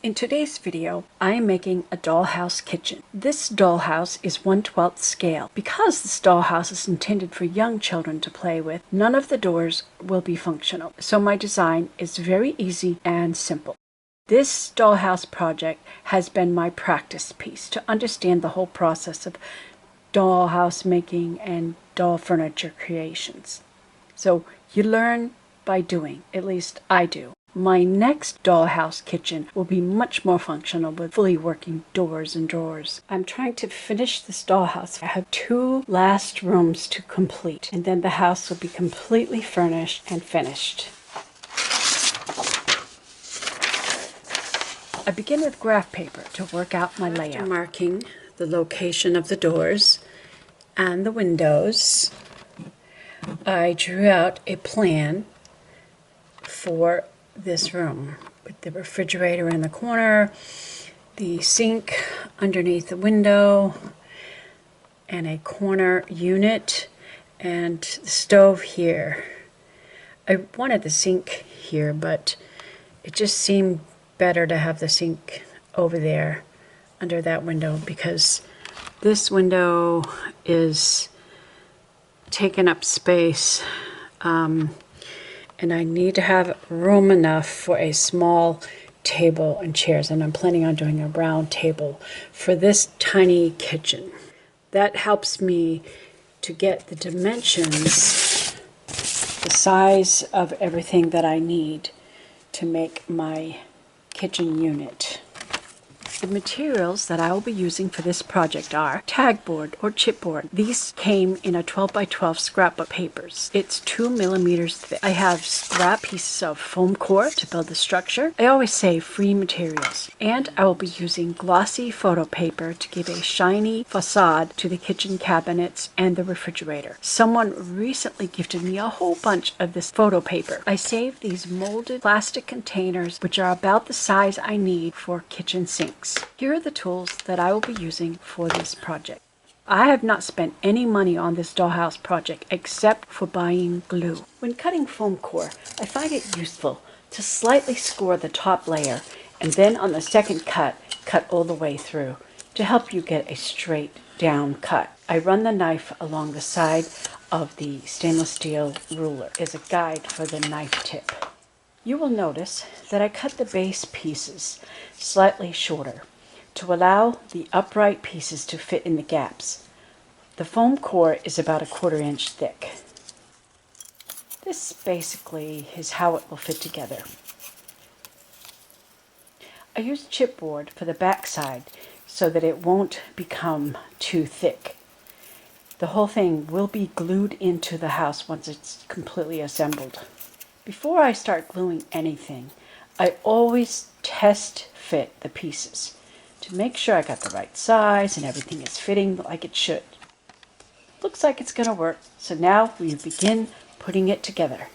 In today's video, I am making a dollhouse kitchen. This dollhouse is 1/12 scale. Because this dollhouse is intended for young children to play with, none of the doors will be functional. So my design is very easy and simple. This dollhouse project has been my practice piece to understand the whole process of dollhouse making and doll furniture creations. So you learn by doing, at least I do. My next dollhouse kitchen will be much more functional with fully working doors and drawers. I'm trying to finish this dollhouse. I have 2 last rooms to complete, and then the house will be completely furnished and finished. I begin with graph paper to work out my layout. After marking the location of the doors and the windows, I drew out a plan for this room with the refrigerator in the corner, the sink underneath the window, and a corner unit, and the stove here. I wanted the sink here, but it just seemed better to have the sink over there under that window because this window is taking up space. And I need to have room enough for a small table and chairs, and I'm planning on doing a round table for this tiny kitchen. That helps me to get the dimensions, the size of everything that I need to make my kitchen unit. The materials that I will be using for this project are tagboard or chipboard. These came in a 12x12 scrapbook papers. It's 2 millimeters thick. I have scrap pieces of foam core to build the structure. I always say free materials. And I will be using glossy photo paper to give a shiny facade to the kitchen cabinets and the refrigerator. Someone recently gifted me a whole bunch of this photo paper. I saved these molded plastic containers, which are about the size I need for kitchen sinks. Here are the tools that I will be using for this project. I have not spent any money on this dollhouse project except for buying glue. When cutting foam core, I find it useful to slightly score the top layer and then on the second cut all the way through to help you get a straight down cut. I run the knife along the side of the stainless steel ruler as a guide for the knife tip. You will notice that I cut the base pieces slightly shorter to allow the upright pieces to fit in the gaps. The foam core is about 1/4 inch thick. This basically is how it will fit together. I use chipboard for the back side so that it won't become too thick. The whole thing will be glued into the house once it's completely assembled. Before I start gluing anything, I always test fit the pieces to make sure I got the right size and everything is fitting like it should. Looks like it's going to work, so now we begin putting it together.